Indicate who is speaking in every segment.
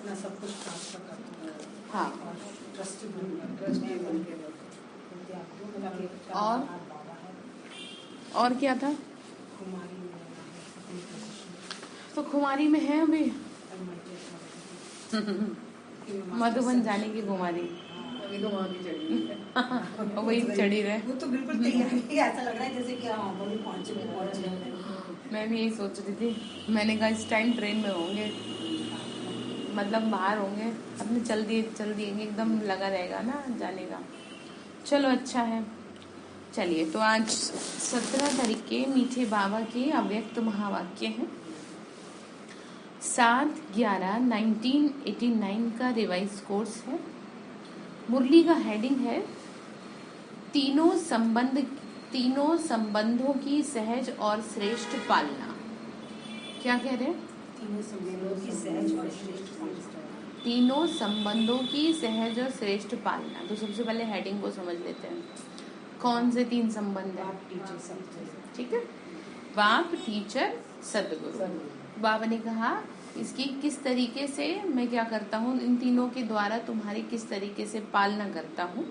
Speaker 1: अपना सब कुछ ट्रांसफर करते हैं।
Speaker 2: हाँ।
Speaker 1: और ट्रस्टी बन के
Speaker 2: और क्या था? तो खुमारी में है अभी मधुबन जाने की खुमारी।
Speaker 1: अभी तो वहाँ की चढ़ी है।
Speaker 2: वही चढ़ी रहे।
Speaker 1: वो तो बिल्कुल तैयार है, ऐसा लग रहा है जैसे कि हाँ वो भी पहुँच गए।
Speaker 2: मैं भी यही सोच रही थी। मैंने कहा इस टाइम ट्रेन में होंगे, मतलब बाहर होंगे अपने, चल दिएंगे एकदम, लगा रहेगा ना जाने का। चलो अच्छा है। चलिए, तो आज 17 तारीख के मीठे बाबा के अव्यक्त महावाक्य हैं। 7/11/1989 का रिवाइज कोर्स है। मुरली का हेडिंग है तीनों संबंधों की सहज और श्रेष्ठ पालना। क्या कह रहे हैं?
Speaker 1: तीनों संबंधों की सहज और श्रेष्ठ पालना।
Speaker 2: तीनों संबंधों की सहज और श्रेष्ठ पालना। तो सबसे पहले हेडिंग को समझ लेते हैं। कौन से 3 संबंध हैं? ठीक है, बाप, टीचर, सदगुरु। बाबा ने कहा इसकी किस तरीके से मैं क्या करता हूँ, इन तीनों के द्वारा तुम्हारी किस तरीके से पालना करता हूँ,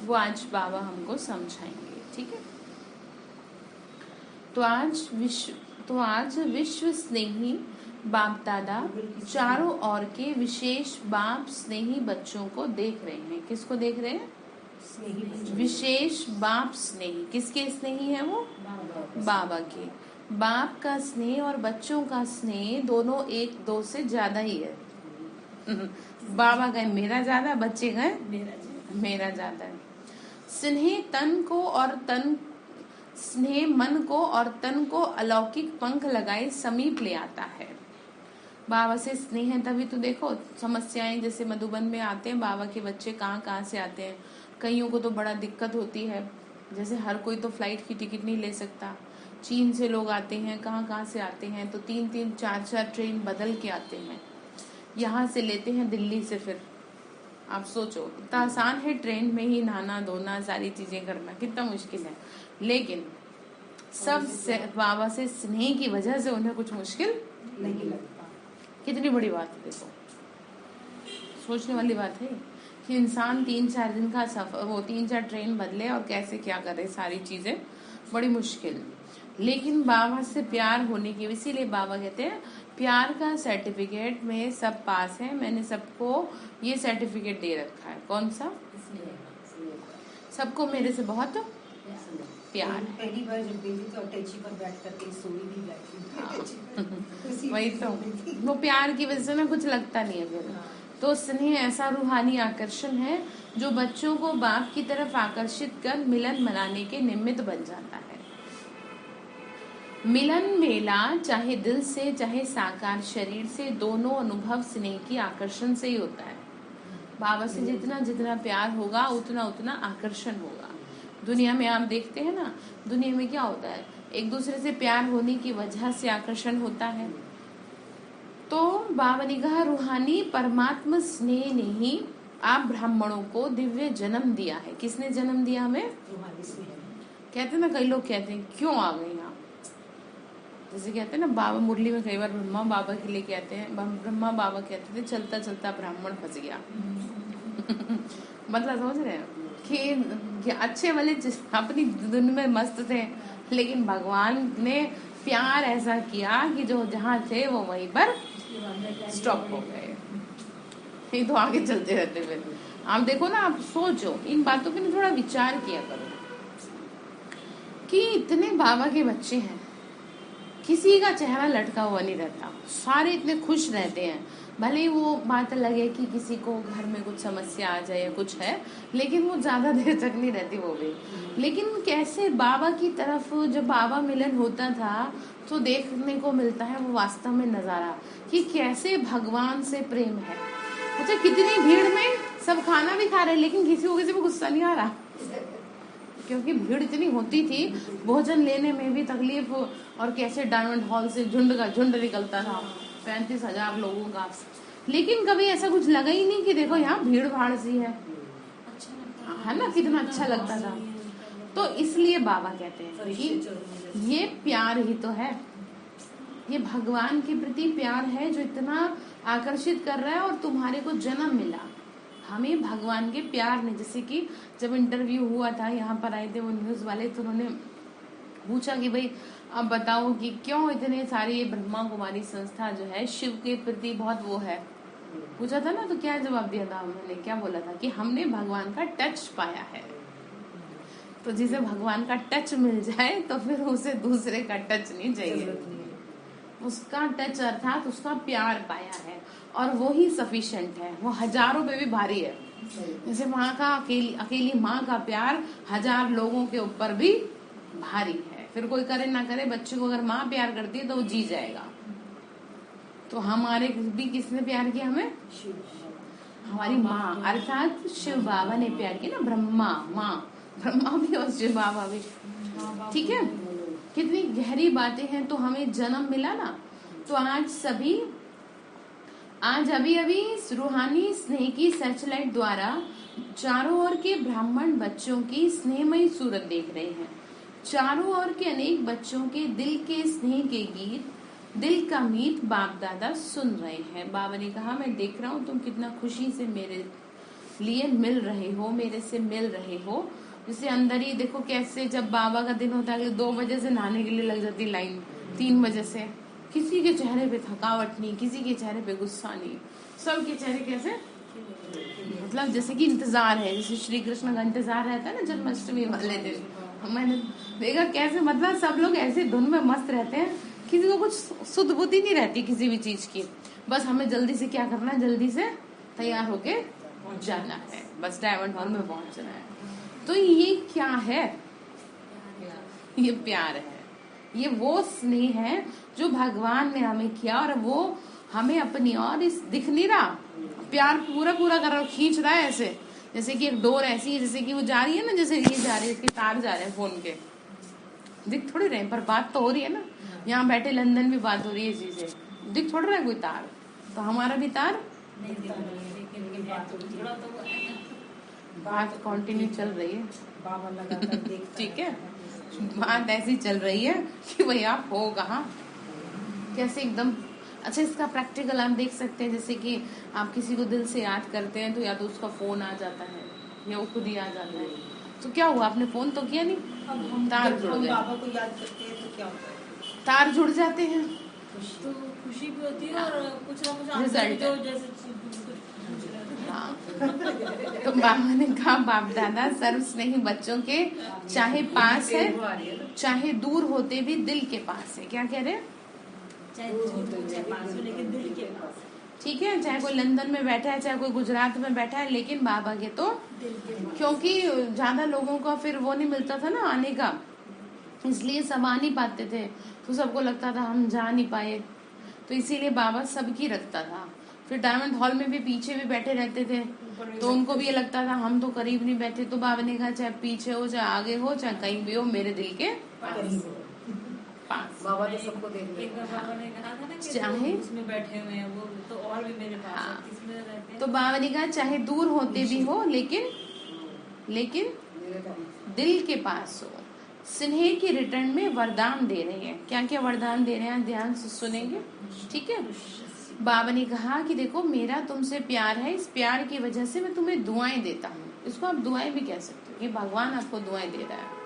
Speaker 2: वो आज बाबा हमको समझाएंगे। ठीक है, तो आज विश्व स्नेही बाप दादा चारों ओर के विशेष बाप स्नेही बच्चों को देख रहे हैं। किसको देख रहे हैं? विशेष बाप स्नेही। किसके स्नेही है वो? बाबा के। बाप का स्नेह और बच्चों का स्नेह दोनों एक दो से ज्यादा ही है। बाबा गए मेरा ज्यादा, बच्चे गए मेरा ज्यादा है। स्नेह मन को और तन को अलौकिक पंख लगाए समीप ले आता है। बाबा से स्नेह है तभी तो देखो समस्याएं, जैसे मधुबन में आते हैं बाबा के बच्चे, कहाँ से आते हैं। कईयों को तो बड़ा दिक्कत होती है, जैसे हर कोई तो फ्लाइट की टिकट नहीं ले सकता। चीन से लोग आते हैं, कहाँ से आते हैं, तो 3-3 4-4 ट्रेन बदल के आते हैं। यहाँ से लेते हैं दिल्ली से। फिर आप सोचो इतना आसान है ट्रेन में ही नहाना धोना सारी चीजें करना, कितना मुश्किल है। लेकिन सब बाबा से स्नेह की वजह से उन्हें कुछ मुश्किल नहीं लगता। कितनी बड़ी बात है, देखो सोचने वाली बात है कि इंसान 3-4 दिन का सफर, वो 3-4 ट्रेन बदले और कैसे क्या करे, सारी चीजें बड़ी मुश्किल। लेकिन बाबा से प्यार होने की, इसीलिए बाबा कहते हैं प्यार का सर्टिफिकेट में सब पास है। मैंने सबको ये सर्टिफिकेट दे रखा है। कौन सा? सबको मेरे से बहुत प्यार है।
Speaker 1: पहली बार जब गई थी तो अटैची पर बैठ करके सोई भी बैठी।
Speaker 2: वही तो, वो प्यार की वजह से ना कुछ लगता नहीं है फिर। तो स्नेह ऐसा रूहानी आकर्षण है जो बच्चों को बाप की तरफ आकर्षित कर मिलन मनाने के निमित्त बन जाता है। मिलन मेला चाहे दिल से चाहे साकार शरीर से, दोनों अनुभव स्नेह की आकर्षण से ही होता है। बाबा से जितना जितना प्यार होगा उतना उतना आकर्षण होगा। दुनिया में आप देखते हैं ना, दुनिया में क्या होता है, एक दूसरे से प्यार होने की वजह से आकर्षण होता है। तो बाबा ने कहा रूहानी परमात्मा स्नेह ने ही आप ब्राह्मणों को दिव्य जन्म दिया है। किसने जन्म दिया हमें? रूहानी स्नेह। कहते ना, कई लोग कहते हैं क्यों आ गए यहाँ, जैसे कहते हैं ना बाबा मुरली में कई बार ब्रह्मा बाबा के लिए कहते हैं, ब्रह्मा बाबा कहते थे चलता चलता ब्राह्मण फंस गया। मतलब समझ रहे हैं कि अच्छे वाले अपनी दुनिया में मस्त थे, लेकिन भगवान ने प्यार ऐसा किया कि जो जहाँ थे वो वहीं पर स्टॉप हो गए, नहीं तो आगे चलते रहते। फिर आप देखो ना, आप सोचो इन बातों पे थोड़ा विचार किया करो कि इतने बाबा के बच्चे हैं, किसी का चेहरा लटका हुआ नहीं रहता, सारे इतने खुश रहते हैं। भले ही वो बात लगे कि किसी को घर में कुछ समस्या आ जाए या कुछ है, लेकिन वो ज्यादा देर तक नहीं रहती वो भी। लेकिन कैसे बाबा की तरफ जब बाबा मिलन होता था तो देखने को मिलता है वो वास्तव में नजारा कि कैसे भगवान से प्रेम है। अच्छा, कितनी भीड़ में सब खाना भी खा रहे लेकिन किसी को गुस्सा नहीं आ रहा, क्योंकि भीड़ इतनी होती थी, भोजन लेने में भी तकलीफ। और कैसे डायमंड हॉल से झुंड का झुंड निकलता था, 35,000 लोगों का, लेकिन कभी ऐसा कुछ लगा ही नहीं कि देखो यहाँ भीड़ भाड़ सी है ना, कितना अच्छा लगता था। तो इसलिए बाबा कहते हैं कि ये प्यार ही तो है, ये भगवान के प्रति प्यार है जो इतना आकर्षित कर रहा है और तुम्हारे को जन्म मिला। हमें भगवान के प्यार ने, जैसे कि जब इंटरव्यू हुआ था, यहाँ पर आए थे वो न्यूज वाले, तो उन्होंने पूछा कि भाई अब बताओ कि क्यों इतने सारे ये ब्रह्मा कुमारी संस्था जो है शिव के प्रति बहुत वो है, पूछा था ना, तो क्या जवाब दिया था उन्होंने, क्या बोला था कि हमने भगवान का टच पाया है। तो जिसे भगवान का टच मिल जाए तो फिर उसे दूसरे का टच नहीं चाहिए, उसका टच अर्थात उसका प्यार पाया है और वो ही सफिशिएंट है, वो हजारों पे भी भारी है। जैसे माँ का अकेली माँ का प्यार 1000 लोगों के ऊपर भी भारी है। फिर कोई करे ना करे, बच्चे को अगर माँ प्यार करती है तो वो जी जाएगा। तो हमारे भी किसने प्यार किया हमें? हमारी माँ, अर्थात शिव बाबा ने प्यार किया ना, ब्रह्मा माँ, ब्रह्मा भी और शिव बाबा भी। ठीक है, कितनी गहरी बातें हैं। तो हमें जन्म मिला ना, तो आज अभी रूहानी स्नेह की सर्चलाइट द्वारा चारों ओर के ब्राह्मण बच्चों की स्नेहमयी सूरत देख रहे हैं। चारों ओर के अनेक बच्चों के दिल के स्नेह के गीत, दिल का मीत बाप दादा सुन रहे हैं। बाबा ने कहा मैं देख रहा हूँ तुम कितना खुशी से मेरे लिए मिल रहे हो, मेरे से मिल रहे हो। जैसे अंदर ही देखो कैसे जब बाबा का दिन होता है 2 बजे से नहाने के लिए लग जाती लाइन, 3 बजे से। किसी के चेहरे पे थकावट नहीं, किसी के चेहरे पे गुस्सा नहीं, सबके चेहरे कैसे, मतलब जैसे कि इंतजार है, जैसे श्री कृष्ण का इंतजार रहता है ना जन्माष्टमी वाले दिन। मैंने देखा कैसे, मतलब सब लोग ऐसे धुन में मस्त रहते हैं, किसी को कुछ सुध बुद्धि नहीं रहती किसी भी चीज की। बस हमें जल्दी से क्या करना है, जल्दी से तैयार होके जाना है, बस डायमंड हॉल में पहुंचना है। तो ये क्या है? ये प्यार है, ये वो स्नेह है जो भगवान ने हमें किया और वो हमें अपनी और इस दिख नहीं रहा, प्यार पूरा पूरा कर रहा, खींच रहा है ऐसे, जैसे कि एक डोर ऐसी है, जैसे कि वो जा रही है ना, जैसे ये जा रही है, इसके तार जा रहे हैं फोन के, दिख थोड़ी रहे पर बात तो हो रही है ना। यहाँ बैठे लंदन भी बात हो रही है, चीजें दिख थोड़ा रहा है कोई तार, तो हमारा भी तार बात कंटिन्यू चल रही है। ठीक है, बात ऐसी चल रही है कि भाई आप हो कहाँ, कैसे एकदम। अच्छा, इसका प्रैक्टिकल आप देख सकते हैं, जैसे कि आप किसी को दिल से याद करते हैं तो या तो उसका फोन आ जाता है या वो खुद ही आ जाता है। तो क्या हुआ, आपने फोन तो किया नहीं, तार जुड़ गए।
Speaker 1: बाबा को याद करते हैं तो क्या होता है,
Speaker 2: तार जुड़ जाते हैं,
Speaker 1: तो खुशी भी होती है और कुछ ना कुछ
Speaker 2: रिजल्ट
Speaker 1: जो जैसे
Speaker 2: हाँ। तो बाबा ने कहा बाप दादा सर्व स्नेही बच्चों के चाहे पास है चाहे दूर होते भी दिल के पास है। क्या कह रहे हैं?
Speaker 1: चाहे पास हो लेकिन दिल के पास।
Speaker 2: ठीक है, चाहे कोई लंदन में बैठा है, चाहे कोई गुजरात में बैठा है, लेकिन बाबा के तो क्योंकि ज्यादा लोगों का फिर वो नहीं मिलता था ना आने का, इसलिए सब आ नहीं पाते थे, तो सबको लगता था हम जा नहीं पाए, तो इसीलिए बाबा सबकी रखता था। फिर डायमंड हॉल में भी पीछे भी बैठे रहते थे, तो उनको भी ये लगता था हम तो करीब नहीं बैठे, तो बाबा ने कहा चाहे पीछे हो चाहे आगे हो चाहे कहीं भी हो, मेरे दिल के पास।
Speaker 1: बाबा ने सबको देख लिया। एक बार बाबा ने कहा था ना कि
Speaker 2: चाहे
Speaker 1: उसमें बैठे हुए हैं वो तो और भी मेरे पास है, किसमें रहते हैं?
Speaker 2: तो बाबा ने कहा चाहे दूर होते भी हो लेकिन दिल के पास हो। स्नेह के रिटर्न में वरदान दे रहे हैं। क्या क्या वरदान दे रहे हैं, ध्यान से सुनेंगे, ठीक है। बाबा ने कहा कि देखो मेरा तुमसे प्यार है, इस प्यार की वजह से मैं तुम्हें दुआएं देता हूँ। इसको आप दुआएं भी कह सकते हो, ये भगवान आपको दुआएं दे रहा है।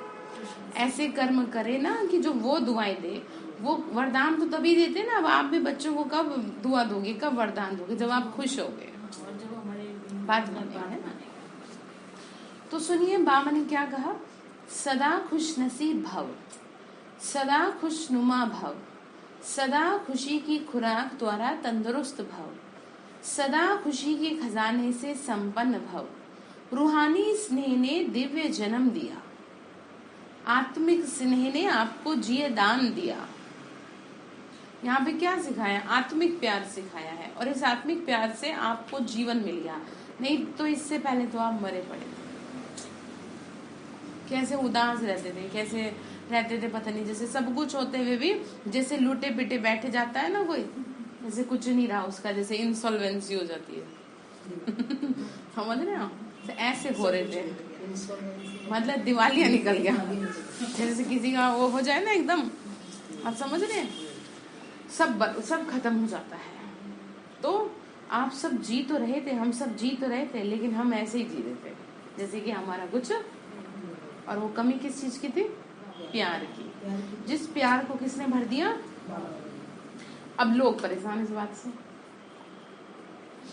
Speaker 2: ऐसे कर्म करे ना कि जो वो दुआएं दे। वो वरदान तो तभी देते ना, अब आप भी बच्चों को कब दुआ दोगे, कब वरदान दोगे, जब आप खुश होगे। बात करते हैं ना, तो सुनिए बाबा ने क्या कहा, सदा खुश नसीब भव, सदा खुशनुमा भव, सदा खुशी की खुराक द्वारा तंदुरुस्त भव, सदा खुशी के खजाने से संपन्न भव, रूहानी स्नेह ने दिव्य जन्म दिया, आत्मिक स्नेह ने आपको जिए दान दिया। यहाँ पे क्या सिखाया, आत्मिक प्यार सिखाया है, और इस आत्मिक प्यार से आपको जीवन मिल गया। नहीं तो इससे पहले तो आप मरे पड़े, कैसे उदास रहते थे, कैसे रहते थे पता नहीं, जैसे सब कुछ होते हुए भी जैसे लूटे पिटे बैठे जाता है ना कोई, जैसे कुछ नहीं रहा उसका, जैसे इंसॉल्वेंसी हो जाती है। समझ रहे हो, ऐसे हो रहे थे, मतलब दिवालिया निकल गया, जैसे किसी का वो हो जाए ना एकदम, आप समझ रहे हैं, सब खत्म हो जाता है। तो आप सब जी तो रहे थे, हम सब जी तो रहे थे, लेकिन हम ऐसे ही जी रहे थे जैसे कि हमारा कुछ, और वो कमी किस चीज की थी? प्यार की। जिस प्यार को किसने भर दिया? अब लोग परेशान इस बात से,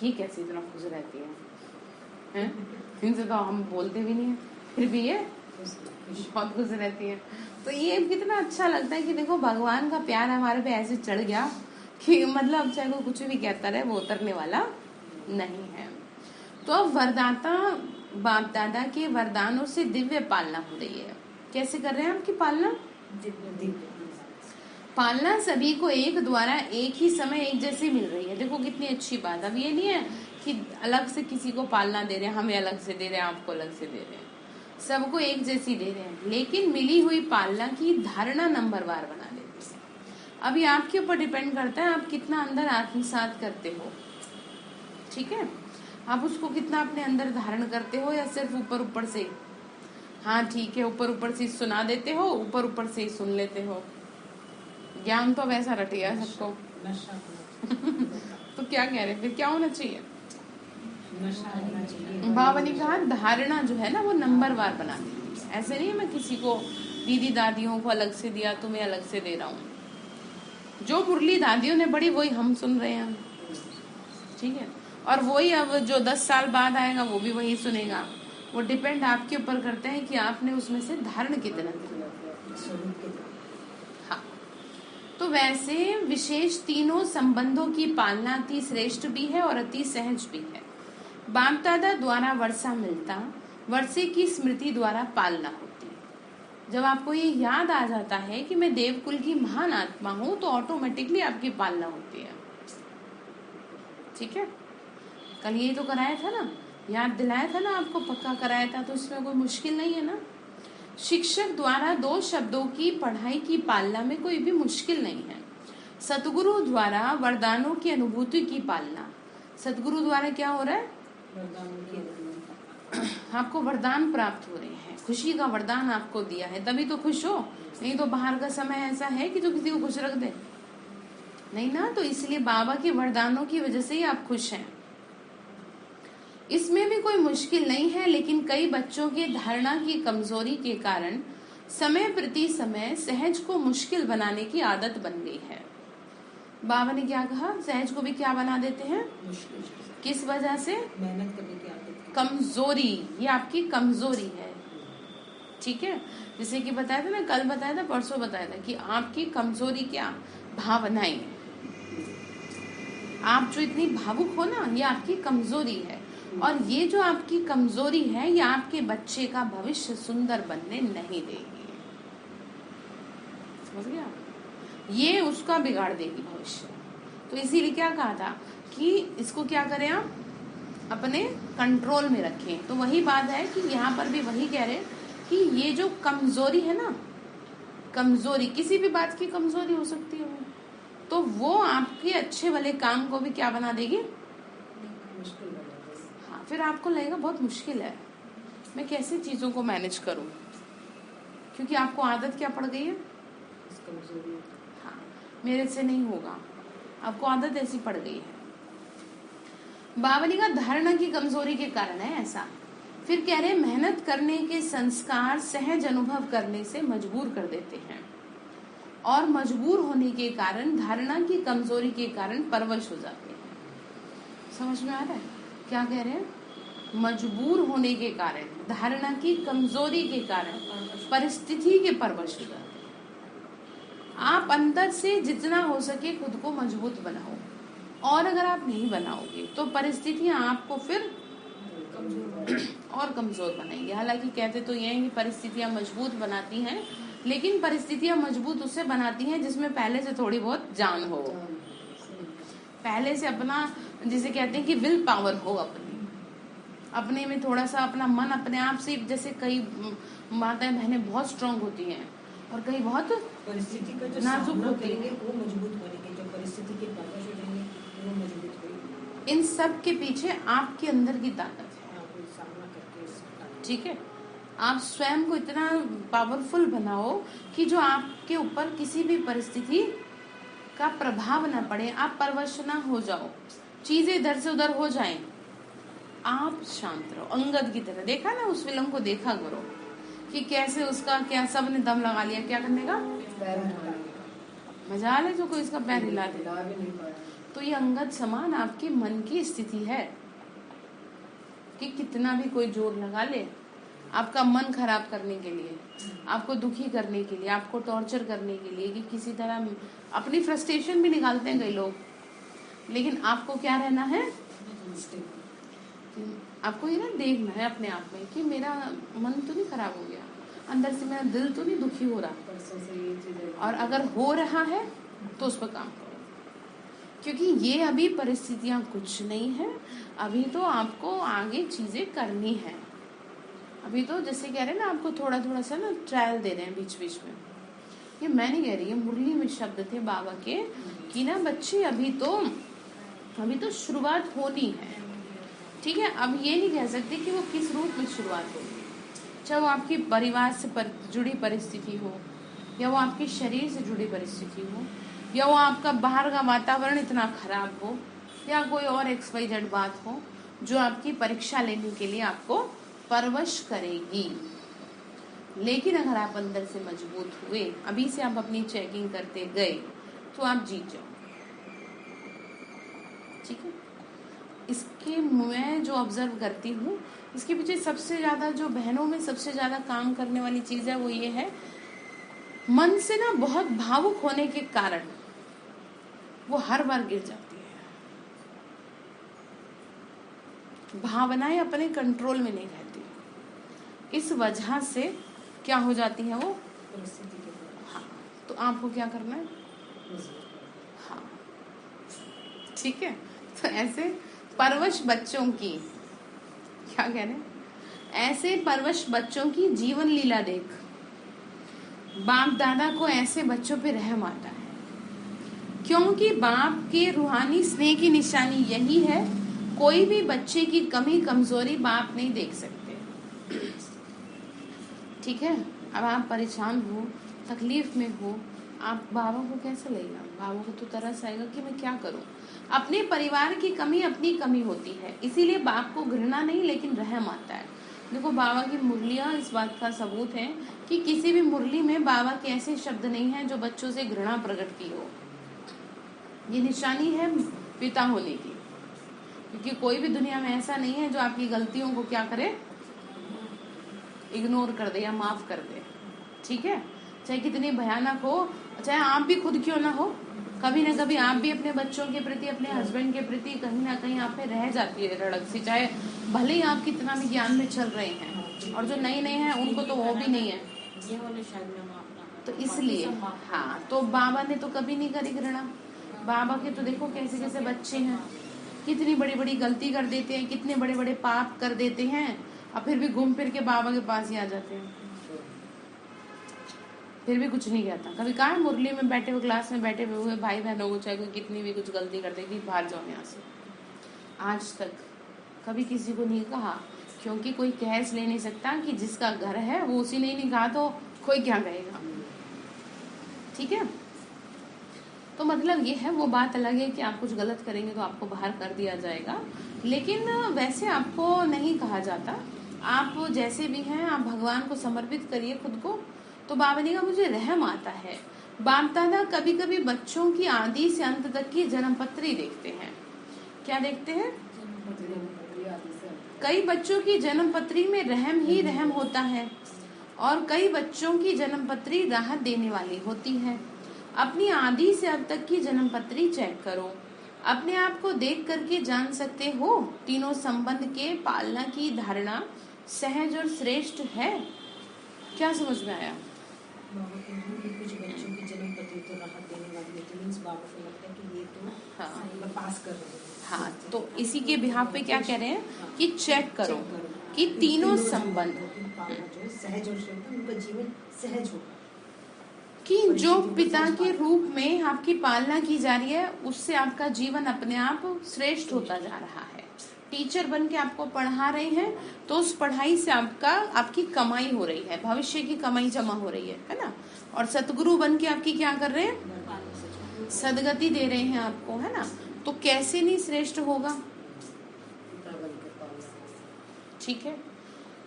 Speaker 2: ये कैसे इतना खुश रहती है? इनसे तो हम बोलते भी नहीं है, फिर भी ये बहुत खुश रहती है। तो ये कितना अच्छा लगता है कि देखो भगवान का प्यार हमारे पे ऐसे चढ़ गया कि मतलब चाहे वो कुछ भी कहता रहे वो उतरने वाला नहीं है। तो अब वरदाता बाप दादा के वरदानों से दिव्य पालना हो रही है। कैसे कर रहे हैं आपकी पालना? पालना सभी को एक द्वारा एक ही समय एक जैसी मिल रही है। देखो कितनी अच्छी बात। अब ये नहीं है कि अलग से किसी को पालना दे रहे हैं, हमें अलग से दे रहे हैं, आपको अलग से दे रहे हैं, सबको एक जैसी दे रहे हैं, लेकिन मिली हुई पालना की धारणा नंबरवार बना देती है। अभी आपके ऊपर डिपेंड करता है आप कितना अंदर आत्मसात करते हो। ठीक है, आप उसको कितना अपने अंदर धारण करते हो, या सिर्फ ऊपर ऊपर से, हाँ ठीक है, ऊपर ऊपर से सुना देते हो, ऊपर ऊपर से सुन लेते हो। ज्ञान तो वैसा रट गया सबको। तो क्या कह रहे हैं, फिर क्या होना चाहिए? बाबा ने कहा धारणा जो है ना वो नंबरवार बना दी है। ऐसे नहीं मैं किसी को दीदी दादियों को अलग से दिया, तुम्हें अलग से दे रहा हूँ। जो मुरली दादियों ने पढ़ी वही हम सुन रहे हैं, ठीक है, और वही अब जो 10 साल बाद आएगा वो भी वही सुनेगा। वो डिपेंड आपके ऊपर करते हैं कि आपने उसमें से धारण कितना किया। हाँ, तो वैसे विशेष तीनों संबंधों की पालना अति श्रेष्ठ भी है और अति सहज भी है। बाप दादा द्वारा वर्षा मिलता, वर्षे की स्मृति द्वारा पालना होती। जब आपको ये याद आ जाता है कि मैं देवकुल की महान आत्मा हूँ, तो ऑटोमेटिकली आपकी पालना होती है। ठीक है, कल ये तो कराया था ना, याद दिलाया था ना आपको, पक्का कराया था, तो इसमें कोई मुश्किल नहीं है ना। शिक्षक द्वारा 2 शब्दों की पढ़ाई की पालना में कोई भी मुश्किल नहीं है। सतगुरु द्वारा वरदानों की अनुभूति की पालना। सतगुरु द्वारा क्या हो रहा है? आपको वरदान प्राप्त हो रहे हैं, खुशी का वरदान आपको दिया है, तभी तो खुश हो। नहीं तो बाहर का समय ऐसा है कि जो किसी को खुश रख दे, नहीं ना। तो इसलिए बाबा के वरदानों की वजह से ही आप खुश हैं। इसमें भी कोई मुश्किल नहीं है, लेकिन कई बच्चों के धारणा की कमजोरी के कारण समय प्रति समय सहज को मुश्किल बनाने की आदत बन गई है। बाबा ने क्या कहा? सहज को भी क्या बना देते हैं? मुश्किल। किस वजह से? मेहनत करने की आदत, कमजोरी। ये आपकी कमजोरी है। ठीक है, जैसे कि बताया था ना, कल बताया था, परसों बताया था कि आपकी कमजोरी क्या? भावनाएं। आप जो इतनी भावुक हो ना, ये आपकी कमजोरी है। और ये जो आपकी कमजोरी है, ये आपके बच्चे का भविष्य सुंदर बनने नहीं देगी। समझ गया? ये उसका बिगाड़ देगी भविष्य। तो इसीलिए क्या कहा था कि इसको क्या करें, आप अपने कंट्रोल में रखें। तो वही बात है कि यहाँ पर भी वही कह रहे हैं कि ये जो कमजोरी है ना, कमजोरी किसी भी बात की कमजोरी हो सकती है, तो वो आपके अच्छे वाले काम को भी क्या बना देगी? हाँ, फिर आपको लगेगा बहुत मुश्किल है, मैं कैसे चीजों को मैनेज करूं, क्योंकि आपको आदत क्या पड़ गई है? हाँ, मेरे से नहीं होगा, आपको आदत ऐसी पड़ गई है। बावली का धारणा की कमजोरी के कारण है ऐसा। फिर कह रहे मेहनत करने के संस्कार सहज अनुभव करने से मजबूर कर देते हैं, और मजबूर होने के कारण धारणा की कमजोरी के कारण परवश हो जाते हैं। समझ में आ रहा है क्या कह रहे हैं? मजबूर होने के कारण, धारणा की कमजोरी के कारण परिस्थिति के परवश हो जाते हैं। आप अंदर से जितना हो सके खुद को मजबूत बनाओ, और अगर आप नहीं बनाओगे तो परिस्थितियां आपको फिर और कमजोर बनाएंगे। हालांकि कहते तो ये हैं कि परिस्थितियां मजबूत बनाती हैं, लेकिन परिस्थितियां मजबूत उससे बनाती हैं जिसमें पहले से थोड़ी बहुत जान हो, पहले से अपना, जिसे कहते हैं कि विल पावर हो, अपने में थोड़ा सा अपना मन अपने आप से, जैसे कई माताएं बहनें बहुत स्ट्रांग होती हैं और कई बहुत
Speaker 1: परिस्थिति का जो
Speaker 2: नाजुक होती हैं,
Speaker 1: वो मजबूत बनेंगे, जो परिस्थिति के परवश हो जाएंगे वो मजबूत होंगे।
Speaker 2: इन सब के पीछे आपके अंदर की ताकत है। ठीक है, आप स्वयं को इतना पावरफुल बनाओ कि जो आपके ऊपर किसी भी परिस्थिति का प्रभाव न पड़े, आप परवश ना हो जाओ। चीजें इधर से उधर हो जाएं, आप शांत रहो। अंगद की तरह देखा ना, उस फिल्म को देखा करो कि कैसे उसका क्या सब ने दम लगा लिया, क्या करने का, मजाल है जो कोई इसका पैर हिला दे। तो ये अंगद समान आपके मन की स्थिति है कि कितना भी कोई जोर लगा ले आपका मन खराब करने के लिए, आपको दुखी करने के लिए, आपको टॉर्चर करने के लिए, कि किसी तरह अपनी फ्रस्ट्रेशन भी निकालते हैं कई लोग, लेकिन आपको क्या रहना है, आपको ये ना देखना है अपने आप में कि मेरा मन तो नहीं खराब हो गया, अंदर से मेरा दिल तो नहीं दुखी हो रहा, और अगर हो रहा है तो उस पर काम करो, क्योंकि ये अभी परिस्थितियां कुछ नहीं है, अभी तो आपको आगे चीजें करनी है। अभी तो जैसे कह रहे हैं ना, आपको थोड़ा थोड़ा सा ना ट्रायल दे रहे हैं बीच बीच में। ये मैं नहीं कह रही, ये मुरली में शब्द थे बाबा के कि ना बच्चे अभी तो शुरुआत होनी है, ठीक है। अब ये नहीं कह सकते कि वो किस रूप में शुरुआत होगी, चाहे वो आपकी परिवार से जुड़ी परिस्थिति हो, या वो आपके शरीर से जुड़ी परिस्थिति हो, या वो आपका बाहर का वातावरण इतना खराब हो, या कोई और XYZ बात हो जो आपकी परीक्षा लेने के लिए आपको परवश करेगी। लेकिन अगर आप अंदर से मजबूत हुए, अभी से आप अपनी चेकिंग करते गए, तो आप जीत जाओ, ठीक है। इसके मैं जो ऑब्जर्व करती हूँ, इसके पीछे सबसे ज्यादा जो बहनों में सबसे ज्यादा काम करने वाली चीज है वो ये है, मन से ना बहुत भावुक होने के कारण वो हर बार गिर जाती है। भावनाएं अपने कंट्रोल में नहीं रहती, इस वजह से क्या हो जाती है वो, हाँ। तो आपको क्या करना है, हाँ, ठीक है। तो ऐसे परवश बच्चों की, क्या कह रहे हैं, ऐसे परवश बच्चों की जीवन लीला देख, बाप दादा को ऐसे बच्चों पे रहम आता है, क्योंकि बाप के रूहानी स्नेह की निशानी यही है, कोई भी बच्चे की कमी कमजोरी बाप नहीं देख सकते, ठीक है। अब आप परेशान हो, तकलीफ में हो, आप बाबा को कैसे लेगा, बाबा को तो तरस आएगा कि मैं क्या करूं। अपने परिवार की कमी अपनी कमी होती है, इसीलिए बाप को घृणा नहीं लेकिन रहम आता है। देखो बाबा की मुरलियां इस बात का सबूत है कि किसी भी मुरली में बाबा के ऐसे शब्द नहीं है जो बच्चों से घृणा प्रकट की हो। ये निशानी है पिता होने की, क्योंकि कोई भी दुनिया में ऐसा नहीं है जो आपकी गलतियों को क्या करे, इग्नोर कर दे या माफ कर दे, ठीक है। चाहे कितनी भयानक हो, चाहे आप भी खुद क्यों ना हो, कभी ना कभी आप भी अपने बच्चों के प्रति, अपने हस्बैंड के प्रति कहीं ना कहीं आप पे रह जाती है रड़क सी, चाहे भले ही आप कितना भी ज्ञान में चल रहे हैं, और जो नए नए हैं उनको तो वो भी नहीं है। तो इसलिए हाँ, तो बाबा ने तो कभी नहीं करी घृणा। बाबा के तो देखो कैसे कैसे बच्चे हैं, कितनी बड़ी बड़ी गलती कर देते हैं, कितने बड़े बड़े पाप कर देते हैं, और फिर भी घूम फिर के बाबा के पास ही आ जाते हैं, फिर भी कुछ नहीं कहता। कभी कहा मुरली में बैठे हुए, क्लास में बैठे हुए भाई बहनों को, चाहे कोई कितनी भी कुछ गलती कर देगी, बाहर जाओ यहाँ से, आज तक कभी किसी को नहीं कहा, क्योंकि कोई कह ले नहीं सकता कि जिसका घर है वो उसी ने नहीं कहा तो कोई क्या कहेगा, ठीक है। तो मतलब ये है, वो बात अलग है कि आप कुछ गलत करेंगे तो आपको बाहर कर दिया जाएगा, लेकिन वैसे आपको नहीं कहा जाता। आप जैसे भी हैं, आप भगवान को समर्पित करिए खुद को, तो बाबा ने कहा मुझे रहम आता है। बाप दादा कभी कभी बच्चों की आदि से अंत तक की जन्म पत्री देखते हैं। क्या देखते हैं? कई बच्चों की जन्म पत्री में रहम ही रहम होता है, और कई बच्चों की जन्म पत्री राहत देने वाली होती है। अपनी आदि से अब तक की जन्म पत्री चेक करो, अपने आप को देख करके जान सकते हो तीनों संबंध के पालना की धारणा सहज और श्रेष्ठ है। क्या समझ में आया?
Speaker 1: कुछ बच्चों की जन्म पत्री तो राहत देने वाली है, तो मींस बाबा को लगता है कि ये तो हाँ पास कर रहे हैं।
Speaker 2: हाँ, तो इसी के बिहाफ पे क्या कह रहे हैं कि चेक करो कि तीनों संबंध
Speaker 1: सहज और उनका जीवन सहज हो,
Speaker 2: कि जो पिता के रूप में आपकी पालना की जा रही है उससे आपका जीवन अपने आप श्रेष्ठ होता जा रहा है। टीचर बन के आपको पढ़ा रहे हैं तो उस पढ़ाई से आपकी कमाई हो रही है, भविष्य की कमाई जमा हो रही है ना। और सतगुरु बन के आपकी क्या कर रहे हैं? सदगति दे रहे हैं आपको, है ना। तो कैसे नहीं श्रेष्ठ होगा? ठीक है,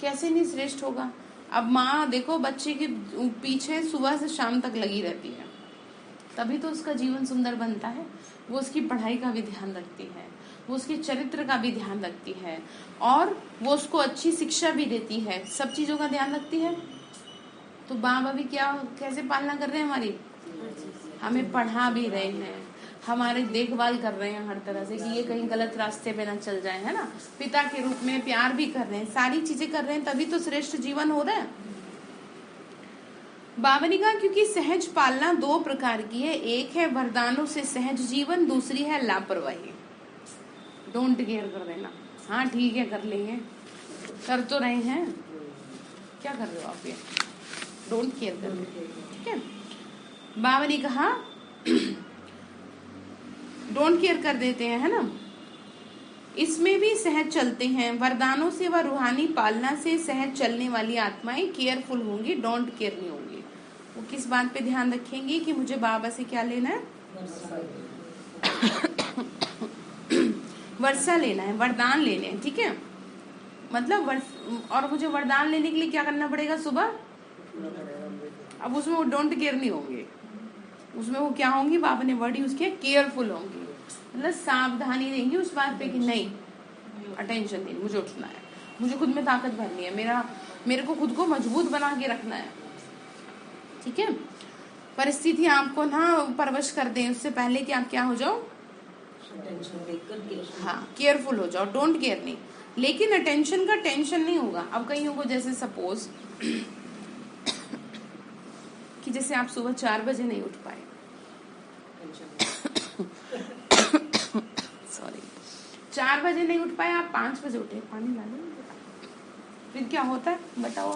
Speaker 2: कैसे नहीं श्रेष्ठ होगा? अब माँ देखो बच्चे के पीछे सुबह से शाम तक लगी रहती है, तभी तो उसका जीवन सुंदर बनता है। वो उसकी पढ़ाई का भी ध्यान रखती है, वो उसके चरित्र का भी ध्यान रखती है, और वो उसको अच्छी शिक्षा भी देती है, सब चीजों का ध्यान रखती है। तो बाबा भी क्या कैसे पालना कर रहे हैं हमारी? हमें पढ़ा भी रहे हैं, हमारे देखभाल कर रहे हैं हर तरह से कि ये कहीं गलत रास्ते पे ना चल जाए, है ना। पिता के रूप में प्यार भी कर रहे हैं, सारी चीजें कर रहे हैं, तभी तो श्रेष्ठ जीवन हो रहा है। बाबा ने कहा क्योंकि सहज पालना दो प्रकार की है, एक है वरदानों से सहज जीवन, दूसरी है लापरवाही। डोंट केयर कर देना, हाँ ठीक है कर लेंगे, कर तो रहे हैं, क्या कर रहे हो आप? ये डोंट केयर कर रहे, ठीक है। बाबा ने कहा डोंट केयर कर देते हैं, है ना, इसमें भी सहज चलते हैं। वरदानों से व रूहानी पालना से सहज चलने वाली आत्माएं केयरफुल होंगी, डोंट केयर नहीं होंगी। वो किस बात पे ध्यान रखेंगी कि मुझे बाबा से क्या लेना है? वर्षा लेना है, वरदान लेने हैं, ठीक है। मतलब और मुझे वरदान लेने के लिए क्या करना पड़ेगा? सुबह। अब उसमें वो डोंट केयर नहीं होंगे, उसमें वो क्या होंगी? बाबा ने वर्ड यूज किया, केयरफुल होंगी, मतलब सावधानी देंगी उस बात पे कि नहीं अटेंशन देनी, मुझे उठना है, मुझे खुद में ताकत भरनी है, मेरे को खुद को मजबूत बना के रखना है, ठीक है। परिस्थिति आपको ना परवश कर दें उससे पहले कि आप क्या हो जाओ? हाँ, केयरफुल हो जाओ, डोंट केयर नहीं। लेकिन अटेंशन का टेंशन नहीं होगा। अब कईयों को जैसे सपोज कि जैसे आप सुबह 4 बजे नहीं उठ पाए, सॉरी 4 बजे नहीं उठ पाए, आप 5 बजे उठे, पानी ला दो, फिर क्या होता है बताओ?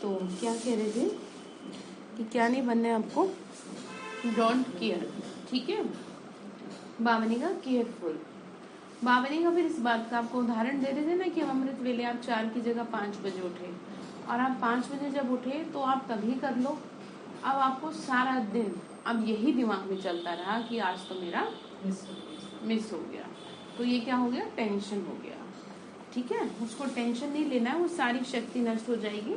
Speaker 2: तो क्या कह रहे थे कि क्या नहीं बनना है आपको? डोंट केयर, ठीक है। बाबा ने कहा केयरफुल। बाबा ने कहा फिर इस बात का आपको उदाहरण दे रहे थे ना कि अमृत वेले आप 4 की जगह 5 बजे उठे, और आप 5 बजे जब उठे तो आप तभी कर लो। अब आपको सारा दिन अब यही दिमाग में चलता रहा कि आज तो मेरा मिस हो गया, तो ये क्या हो गया? टेंशन हो गया, ठीक है। उसको टेंशन नहीं लेना है, वो सारी शक्ति नष्ट हो जाएगी।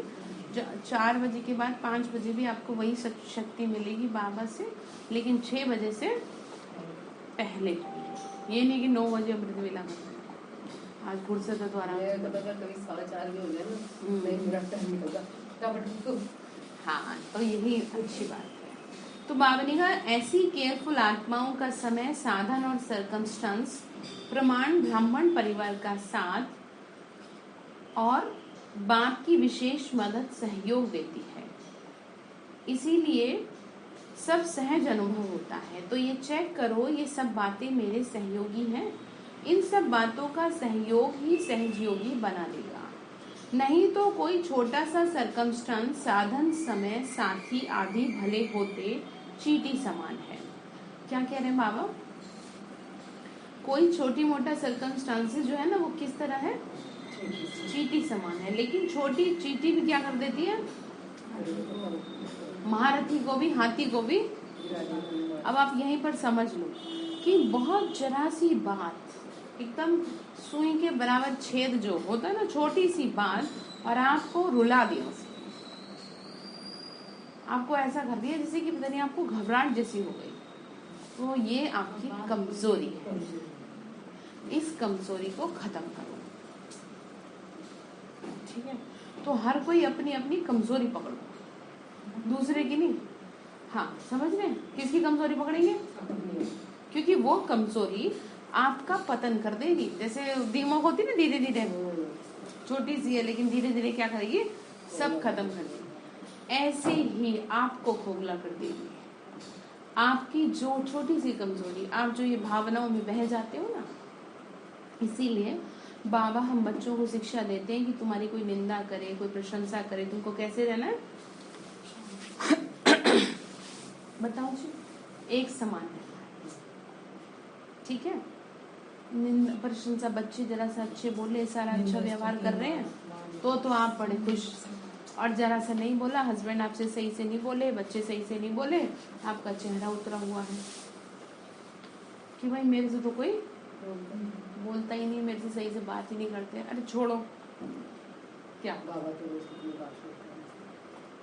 Speaker 2: 4 बजे के बाद 5 बजे भी आपको वही शक्ति मिलेगी बाबा से, लेकिन 6 बजे से पहले। ये नहीं कि 9 बजे अमृत वेला करना है, आज फुर्सत है तो आराम से।
Speaker 1: कभी 4:15 भी हो गया ना, नहीं मेरा टाइम निकलता।
Speaker 2: हाँ, तो यही अच्छी बात है। तो बाबा ने कहा ऐसी केयरफुल आत्माओं का समय, साधन और सरकमस्टेंस प्रमाण ब्राह्मण परिवार का साथ और बाप की विशेष मदद सहयोग देती है, इसीलिए सब सहज अनुभव होता है। तो ये चेक करो, ये सब बातें मेरे सहयोगी हैं, इन सब बातों का सहयोग ही सहयोगी बना देगा। नहीं तो कोई छोटा सा सरकमस्टेंस, साधन, समय, साथी आदि भले होते चींटी समान है। क्या कह रहे हैं बाबा? कोई छोटी मोटा सरकमस्टेंसेस जो है ना, वो किस तरह है? चींटी समान है। लेकिन छोटी चींटी भी क्या कर देती है? महारथी को भी, हाथी को भी। अब आप यहीं पर समझ लो कि बहुत जरा सी बात, एकदम सुई के बराबर छेद जो होता है ना, छोटी सी बात, और आपको रुला दिया, आपको ऐसा कर दिया जैसे कि पता नहीं आपको घबराहट जैसी हो गई, तो ये आपकी कमजोरी है। इस कमजोरी को खत्म करो, ठीक है। तो हर कोई अपनी अपनी कमजोरी पकड़ो, दूसरे की नहीं। हाँ, समझ रहे हैं? किसकी कमजोरी पकड़ेंगे? क्योंकि वो कमजोरी आपका पतन कर देगी। जैसे दीमक होती ना, धीरे धीरे छोटी सी है लेकिन धीरे धीरे क्या करेगी? सब खत्म कर देगी। ऐसे ही आपको खोखला कर देगी। आपकी जो छोटी सी कमजोरी, आप जो ये भावनाओं में बह जाते हो ना, इसीलिए बाबा हम बच्चों को शिक्षा देते हैं कि तुम्हारी कोई निंदा करे, कोई प्रशंसा करे, तुमको कैसे रहना है? बताओ जी, एक समान है, ठीक है। प्रशंसा, बच्चे जरा सा अच्छे बोले, सारा अच्छा व्यवहार कर रहे हैं तो आप बड़े खुश, और जरा सा नहीं बोला, हस्बैंड आपसे सही से नहीं बोले, बच्चे सही से नहीं बोले, आपका चेहरा उतरा हुआ है कि भाई मेरे से तो कोई बोलता ही नहीं, मेरे से सही से बात ही नहीं करते। अरे छोड़ो, क्या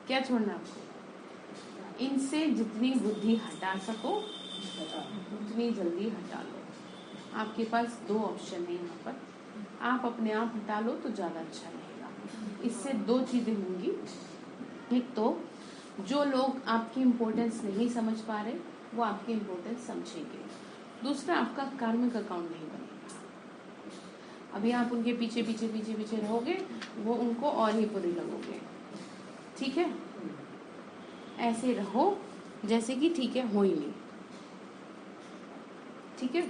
Speaker 2: क्या छोड़ना आपको? इनसे जितनी बुद्धि हटा सको उतनी जल्दी हटा लो। आपके पास 2 ऑप्शन है यहाँ पर, आप अपने आप हटा लो तो ज्यादा अच्छा रहेगा। इससे 2 चीजें होंगी, एक तो जो लोग आपकी इम्पोर्टेंस नहीं समझ पा रहे वो आपकी इम्पोर्टेंस समझेंगे, दूसरा आपका कार्मिक अकाउंट नहीं बनेगा। अभी आप उनके पीछे पीछे पीछे पीछे रहोगे, वो उनको और ही बुरे लगोगे। ठीक है, ऐसे रहो जैसे कि ठीक है हो ही नहीं। ठीक है,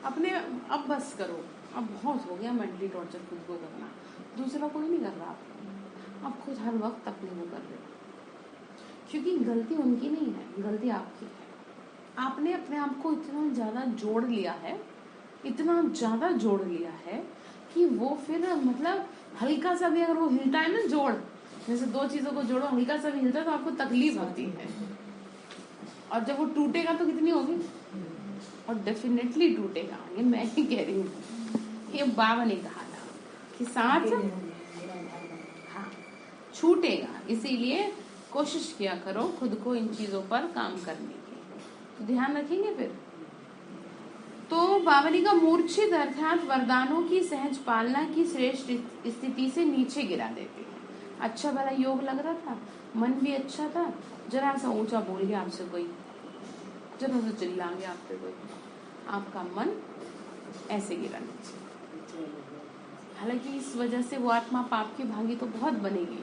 Speaker 2: अपने अब बस करो, अब बहुत हो गया मेंटली टॉर्चर खुद को करना, दूसरा कोई नहीं कर रहा आपको, आप खुद हर वक्त अपने को कर रहे हो, क्योंकि गलती उनकी नहीं है, गलती आपकी है। आपने अपने आप को इतना ज्यादा जोड़ लिया है, इतना ज्यादा जोड़ लिया है कि वो फिर मतलब हल्का सा भी अगर वो हिलता है ना, जोड़ जैसे 2 चीजों को जोड़ो, हल्का सा भी हिलता है तो आपको तकलीफ होती है, और जब वो टूटेगा तो कितनी होगी, और डेफिनेटली टूटेगा। ये मैं ही कह रही हूँ, ये बाबा ने कहा था कि साथ हाँ छूटेगा, इसीलिए कोशिश किया करो खुद को इन चीजों पर काम करने की, तो ध्यान रखेंगे। फिर तो बावली का मूर्छित अर्थात वरदानों की सहज पालना की श्रेष्ठ स्थिति से नीचे गिरा देते हैं। अच्छा भला योग लग रहा था, मन भी अच्छा था, जरा सा ऊंचा बोल गया आपसे कोई, जरा सा चिल्ला गया आप पे कोई, आपका मन ऐसे गिरा नीचे। हालांकि इस वजह से वो आत्मा पाप की भागी तो बहुत बनेगी,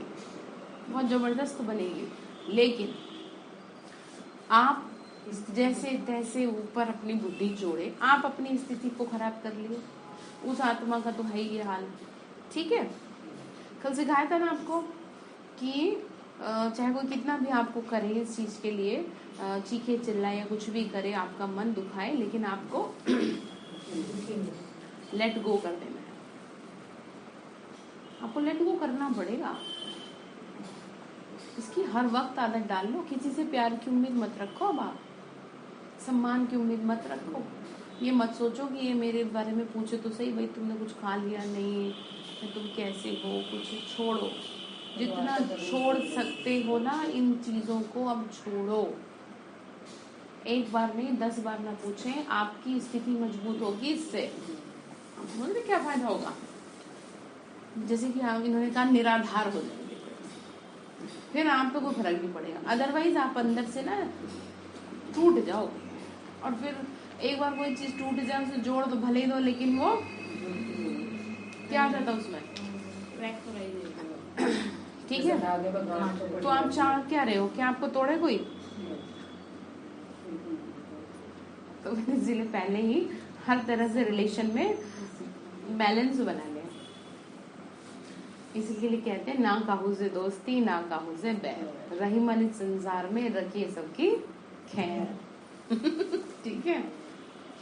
Speaker 2: बहुत जबरदस्त बनेगी, लेकिन आप जैसे तैसे ऊपर अपनी बुद्धि जोड़े, आप अपनी स्थिति को खराब कर लिए, उस आत्मा का तो है ही ये हाल। ठीक है, कल सिखाया था ना आपको कि चाहे कोई कितना भी आपको करे इस चीज के लिए, चीखे चिल्लाए या कुछ भी करे, आपका मन दुखाए, लेकिन आपको लेट गो कर देना है, आपको लेट गो करना पड़ेगा। इसकी हर वक्त आदत डाल लो, किसी से प्यार की उम्मीद मत रखो, अब आप सम्मान की उम्मीद मत रखो, ये मत सोचो कि ये मेरे बारे में पूछे तो सही, भाई तुमने कुछ खा लिया नहीं, तुम कैसे हो, कुछ छोड़ो, जितना छोड़ सकते हो ना इन चीजों को अब छोड़ो। एक बार नहीं 10 बार ना पूछें, आपकी स्थिति मजबूत होगी इससे। बोलते क्या फायदा होगा, जैसे कि इन्होंने कहा निराधार हो जाएंगे, फिर आप तो कोई फर्क नहीं पड़ेगा, अदरवाइज आप अंदर से ना टूट जाओगे, और फिर एक बार कोई चीज टूट जाए उसे जोड़ तो भले ही दो, लेकिन वो क्या जाता उसमें, ठीक है। तो आप चाह क्या रहे हो, क्या आपको तोड़े कोई, तो इसलिए पहले ही हर तरह से रिलेशन में बैलेंस बना लें। इसी के लिए कहते हैं ना काहू से दोस्ती ना काहू से बैर, रही मन संसार में रखिए सबकी खैर। ठीक है,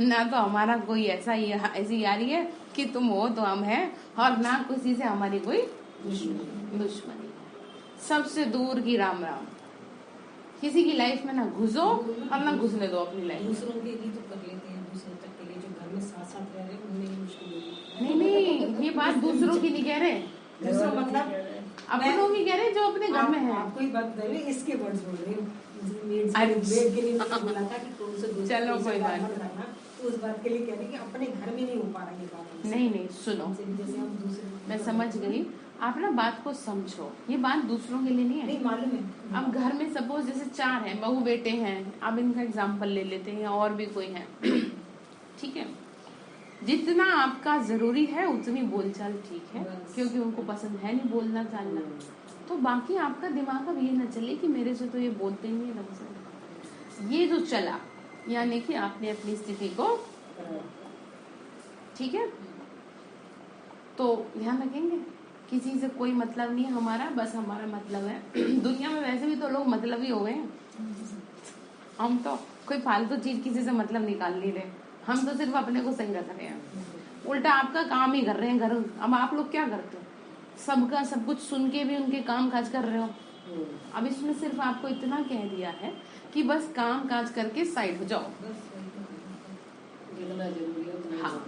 Speaker 2: ना तो हमारा कोई ऐसी यारी है कि तुम हो तो हम हैं, और ना किसी से हमारी कोई दुश्मनी है, सबसे दूर की राम राम। किसी की लाइफ में ना घुसो और ना घुसने दो अपनी लाइफ।
Speaker 1: दूसरों के लिए तो कर लेते हैं, दूसरे तक के लिए जो घर में साथ साथ रह रहे हैं उनमें मुश्किल
Speaker 2: नहीं, ये बात दूसरों की नहीं कह रहे,
Speaker 1: दूसरों मतलब
Speaker 2: अपनों की कह रहे जो अपने घर में है।
Speaker 1: आपको ही बात कर रहे, इसके वर्ड्स बोल रही हूँ।
Speaker 2: चलो कोई बात
Speaker 1: नहीं, तो उस बात के लिए कह रहे कि अपने घर में नहीं हो पा रहा ये बात।
Speaker 2: नहीं सुनो,
Speaker 1: जैसे हम दूसरे,
Speaker 2: मैं समझ गई, आप ना बात को समझो, ये बात दूसरों के लिए नहीं है।
Speaker 1: नहीं मालूम है।
Speaker 2: अब घर में सपोज जैसे 4 हैं, बहू बेटे हैं, अब इनका एग्जाम्पल ले लेते हैं, और भी कोई है। ठीक है, जितना आपका जरूरी है उतनी बोलचाल ठीक है, क्योंकि उनको पसंद है नहीं बोलना चालना, तो बाकी आपका दिमाग अब ये न चले कि मेरे से तो ये बोलते ही नहीं ढंग से। ये जो चला यानी कि आपने अपनी स्थिति को, ठीक है, तो ध्यान रखेंगे किसी से कोई मतलब नहीं है हमारा, बस हमारा मतलब है। दुनिया में वैसे भी तो लोग मतलब ही हो गए हैं, हम तो कोई फालतू चीज किसी से मतलब निकाल नहीं रहे, हम तो सिर्फ अपने को सही रख रहे हैं। उल्टा आपका काम ही कर रहे हैं घर। अब आप लोग क्या करते हो, सबका सब कुछ सुन के भी उनके काम काज कर रहे हो। अब इसमें सिर्फ आपको इतना कह दिया है कि बस काम काज करके साइड हो जाओ। हाँ,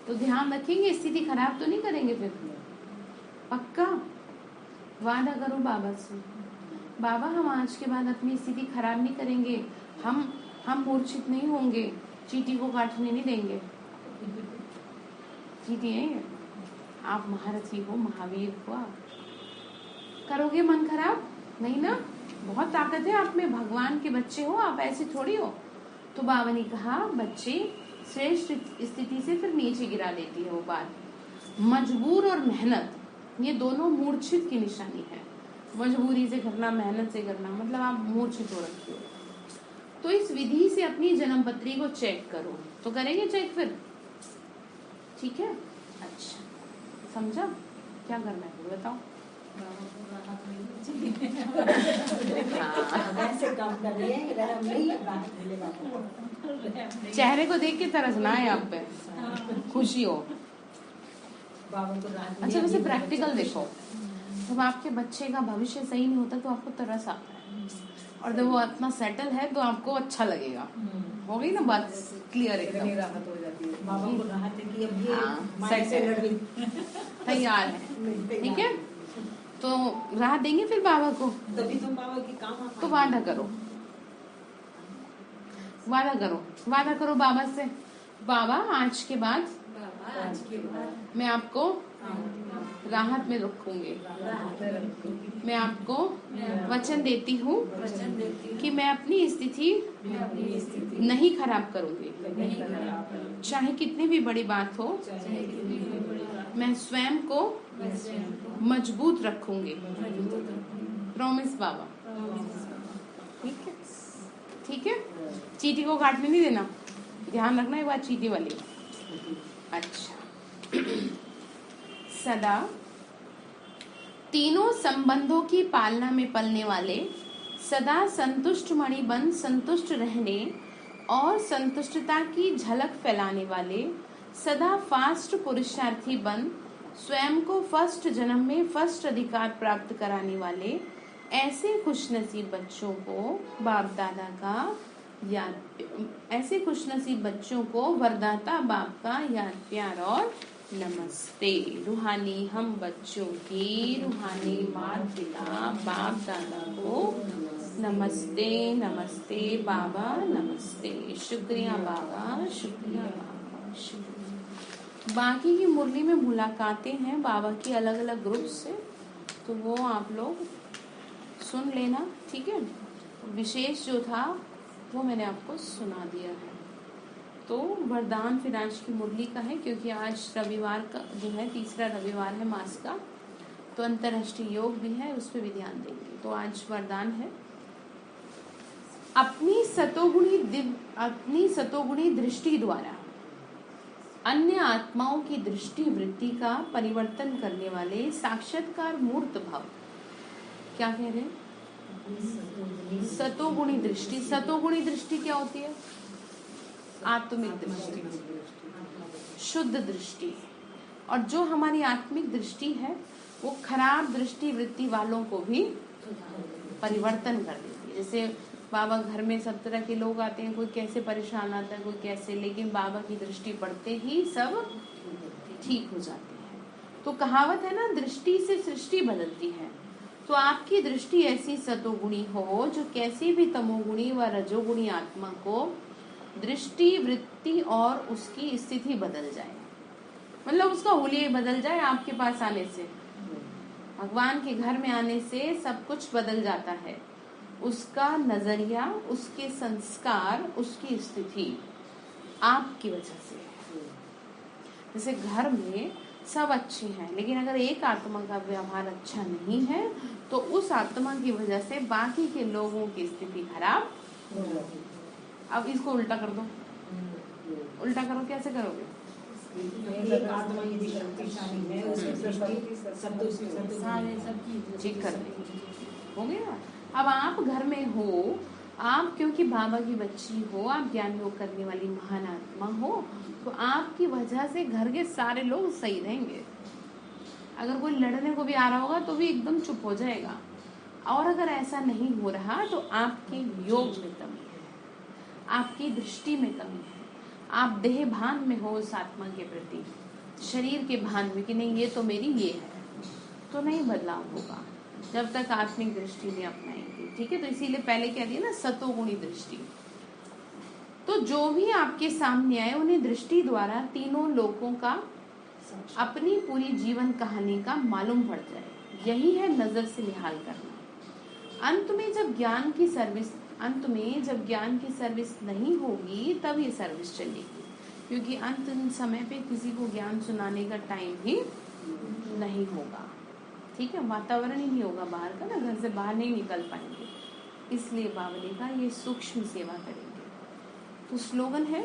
Speaker 2: तो ध्यान रखेंगे, स्थिति खराब तो नहीं करेंगे फिर, पक्का वादा करो बाबा से, बाबा हम आज के बाद अपनी स्थिति खराब नहीं करेंगे, हम मूर्छित नहीं होंगे, चींटी को काटने नहीं देंगे। चींटी है आप, महारथी हो, महावीर हो, आप करोगे मन खराब नहीं ना, बहुत ताकत है आप में, भगवान के बच्चे हो आप, ऐसे थोड़ी हो। तो बाबा ने कहा बच्चे श्रेष्ठ स्थिति से फिर नीचे गिरा देती है वो बात। मजबूर और मेहनत ये दोनों मूर्छित की निशानी है। मजबूरी से करना, मेहनत से करना, मतलब आप मूर्छित हो रखी हो। तो इस विधि से अपनी जन्म पत्री को चेक करो। तो करेंगे चेक फिर, ठीक है? अच्छा, समझा क्या करना है फिर बताओ।
Speaker 1: वैसे काम कर रही है,
Speaker 2: चेहरे को देख के तरस ना है आप पे, खुशी हो। अच्छा वैसे प्रैक्टिकल देखो, जब आपके बच्चे का भविष्य सही नहीं होता तो आपको तरस आता है, और जब वो इतना सेटल है तो आपको अच्छा लगेगा। हो गई ना बात क्लियर एकदम,
Speaker 1: राहत हो जाती है। बाबा को राहत है कि अब ये
Speaker 2: तैयार है, ठीक है? तो राहत देंगे फिर बाबा को,
Speaker 1: तभी तुम बाबा के काम।
Speaker 2: तो वादा करो, वादा करो, वादा करो बाबा से, बाबा आज के बाद मैं आपको राहत में रखूंगी। मैं आपको वचन देती हूँ कि मैं अपनी स्थिति नहीं खराब करूंगी, चाहे कितनी भी बड़ी बात हो, मैं स्वयं को मजबूत रखूंगी। प्रॉमिस बाबा, ठीक है? ठीक है, चींटी को काटने नहीं देना, ध्यान रखना एक बात चींटी वाली। अच्छा, सदा तीनों संबंधों की पालना में पलने वाले, सदा संतुष्ट मणि बन संतुष्ट रहने और संतुष्टता की झलक फैलाने वाले, सदा फास्ट पुरुषार्थी बन स्वयं को फर्स्ट जन्म में फर्स्ट अधिकार प्राप्त कराने वाले, ऐसे खुशनसीब बच्चों को बाप दादा का याद, ऐसे खुशनसीब बच्चों को वरदाता बाप का याद प्यार और नमस्ते। रूहानी हम बच्चों की रूहानी माता पिता बाप दादा को नमस्ते, नमस्ते बाबा, नमस्ते, शुक्रिया बाबा, शुक्रिया बाबा, शुक्रिया। बाकी की मुरली में मुलाकातें हैं बाबा की अलग अलग ग्रुप से, तो वो आप लोग सुन लेना, ठीक है? विशेष जो था वो मैंने आपको सुना दिया है। तो वरदान फिर आज की मुरली का है, क्योंकि आज रविवार का जो है तीसरा रविवार है मास का, तो अंतर्राष्ट्रीय योग भी है, उस पर भी ध्यान देंगे। तो आज वरदान है, अपनी सतोगुणी दृष्टि द्वारा अन्य आत्माओं की दृष्टि वृत्ति का परिवर्तन करने वाले साक्षात्कार मूर्त भाव। क्या कह रहे हैं? सतोगुणी दृष्टि। सतोगुणी दृष्टि क्या होती है? आत्मिक दृष्टि, शुद्ध दृष्टि। और जो हमारी आत्मिक दृष्टि है वो खराब दृष्टि वृत्ति वालों को भी परिवर्तन कर देती है। जैसे बाबा घर में सब तरह के लोग आते हैं, कोई कैसे परेशान आता है, कोई कैसे, लेकिन बाबा की दृष्टि पड़ते ही सब ठीक हो जाते हैं। तो कहावत है ना, दृष्टि से सृष्टि बदलती है। तो आपकी दृष्टि ऐसी सतोगुणी हो जो कैसी भी तमोगुणी व रजोगुणी आत्मा को दृष्टि वृत्ति और उसकी स्थिति बदल जाए, मतलब उसका हुलिया बदल जाए। आपके पास आने से, भगवान के घर में आने से सब कुछ बदल जाता है। उसका नजरिया, उसके संस्कार, उसकी स्थिति आपकी वजह से है। जैसे घर में सब अच्छे हैं, लेकिन अगर एक आत्मा का व्यवहार अच्छा नहीं है तो उस आत्मा की वजह से बाकी के लोगों की स्थिति खराब हो जाती है। अब इसको उल्टा कर दो, उल्टा करो, कैसे करोगे? ठीक कर देंगे, हो गया। अब आप घर में हो, आप क्योंकि बाबा की बच्ची हो, आप ज्ञान योग करने वाली महान आत्मा हो, तो आपकी वजह से घर के सारे लोग सही रहेंगे। अगर कोई लड़ने को भी आ रहा होगा तो भी एकदम चुप हो जाएगा। और अगर ऐसा नहीं हो रहा तो आपके योग में कमी है, आपकी दृष्टि में कमी है, आप देह भान में हो उस आत्मा के प्रति, शरीर के भान में कि नहीं ये तो मेरी ये है, तो नहीं बदलाव होगा जब तक आत्मिक दृष्टि नहीं अपनाएंगे। ठीक है, तो इसीलिए पहले कह दिया ना सतोगुणी दृष्टि। तो जो भी आपके सामने आए उन्हें दृष्टि द्वारा तीनों लोकों का अपनी पूरी जीवन कहानी का मालूम पड़ जाए, यही है नजर से निहाल करना। अंत में जब ज्ञान की सर्विस नहीं होगी तब ये सर्विस चलेगी, क्योंकि अंत समय पे किसी को ज्ञान सुनाने का टाइम ही नहीं होगा। ठीक है, वातावरण ही नहीं होगा बाहर का ना, घर से बाहर नहीं निकल पाएंगे, इसलिए बावली का ये सूक्ष्म सेवा करेंगे। तो स्लोगन है,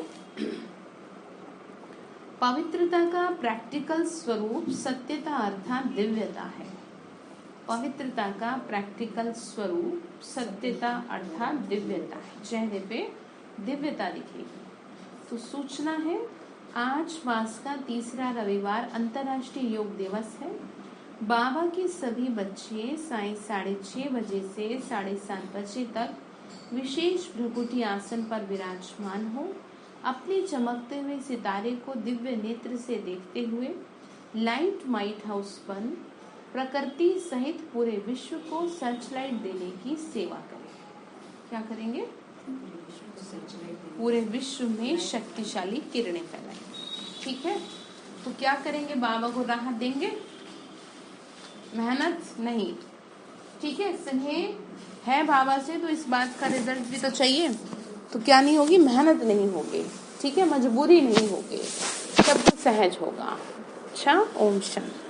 Speaker 2: पवित्रता का प्रैक्टिकल स्वरूप सत्यता अर्थात दिव्यता है। पवित्रता का प्रैक्टिकल स्वरूप सत्यता अर्थात दिव्यता है, चेहरे पे दिव्यता दिखेगी। तो सूचना है, आज मास का तीसरा रविवार अंतर्राष्ट्रीय योग दिवस है। बाबा के सभी बच्चे साय 6:30 बजे से 7:30 बजे तक विशेष भ्रकुटी आसन पर विराजमान हो, अपने चमकते हुए सितारे को दिव्य नेत्र से देखते हुए लाइट माइट हाउस बन प्रकृति सहित पूरे विश्व को सर्चलाइट देने की सेवा करें। क्या करेंगे? पूरे विश्व में शक्तिशाली किरणें फैलाएंगे। ठीक है, तो क्या करेंगे? बाबा को राहत देंगे, मेहनत नहीं। ठीक है, स्नेह है बाबा से, तो इस बात का रिजल्ट भी तो चाहिए, तो क्या नहीं होगी? मेहनत नहीं होगी। ठीक है, मजबूरी नहीं होगी, सब कुछ सहज होगा। अच्छा, ओम शांति।